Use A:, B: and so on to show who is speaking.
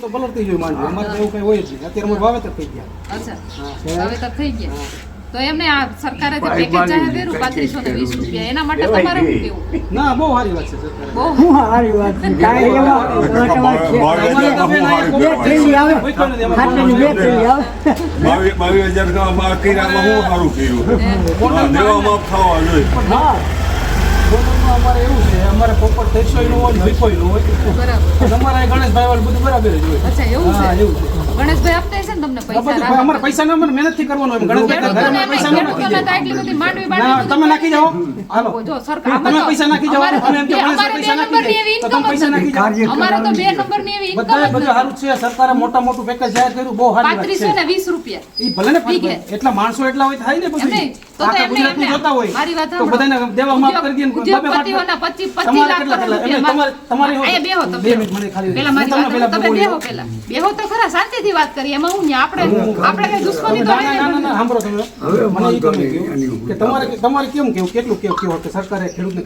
A: તો બલરતી જ હોય માંડવી. અમારે તો એવું કઈ હોય જ નહીં. અત્યારે અમારે વાવેતર થઈ ગયા.
B: અચ્છા વાવેતર થઈ ગયા. તો એમને આ સરકારે જે પેકેજ જાહેર કર્યું 3220 રૂપિયા એના માટે તમારે શું કેવું?
A: ના બહુ સારી વાત છે સરકારે.
B: બહુ
C: સારી વાત છે. કાંઈ એવા બે થેલી આવે.
A: કોઈ કોઈ નથી.
C: ખાટલાની બે થેલી આવે.
D: 22,000 માં કિરામાં હું સારું કર્યું દેવા માફ થવા જોઈએ.
C: હા
A: બોનસમાં અમારે એવું છે અમારે પોપટ 300 નું હોય ને 200 નું હોય.
B: બરાબર.
A: તમારા ગણેશભાઈ વાળું બધું બરાબર જ હોય.
B: અચ્છા એવું
A: હા
B: છે.
A: એવું છે.
B: ગણેશભાઈ આપતા હશે ને તમને
A: આ બધું
B: પૈસા?
A: અમારે પૈસા ને અમારે મહેનત થી કરવાનું હોય. ગણેશભાઈ ઘરે અમારે પૈસા ન નાખી
B: ખેડૂતોને
A: દે.
B: તો આટલી બધી માંડવી
A: ના
B: બાંડવી
A: તમે નાખી જાઓ. હાલો
B: જો સરકાર
A: તમે પૈસા નાખી જાઓ.
B: અમારે
A: તમે એમ કે
B: અમારે
A: ગણેશભાઈ
B: બે
A: પૈસા નાખી દે
B: નંબરની એવી
A: તો તમે પૈસા નાખી જાઓ.
B: અમારે તો 2 નંબરની એવી ઇન્કમ
A: બધા બધું સારું જ છે. સરકારે મોટું પેકેજ જાહેર કર્યું બહુ સારી વાત છે.
B: 3520 રૂપિયા.
A: ઈ ભલે ને
B: ઠીક હે.
A: એટલા માણસો એટલા હોય થાય ને
B: એમ
A: પછી
B: નહીં. તો
A: આખા
B: એમને
A: ગુજરાતનું જોતા હોય
B: મારી વાત
A: તો
B: સાંભળો.
A: બધાને દેવા માફ કરી દે ને
B: ઉદ્યોગપતિઓના 25
A: તમારે
B: લાખ
A: કેટલા
B: કરોડ
A: કેટલા?
B: રૂપિયા
A: તમારે
B: અહીંયા બેહો તો
A: બે મિનિટ મને ખાલી
B: પેલા મારી
A: તમે
B: વાત
A: પેલા
B: તમે
A: બોલો.
B: બેહો પેલા બેહો તો ખરા શાંતિથી વાત કરીએ એમાં હું ને આપણે કઈ દુશ્મની તો
A: ના ના ના ના સાંભળો તમે
D: હવે
A: મને ઈ
D: વાંધો
A: તમે
D: નહીં,
A: કહો
D: એની
A: કે તમારે કેમ કેવું કેટલું કેવું કે સરકારે ખેડૂતને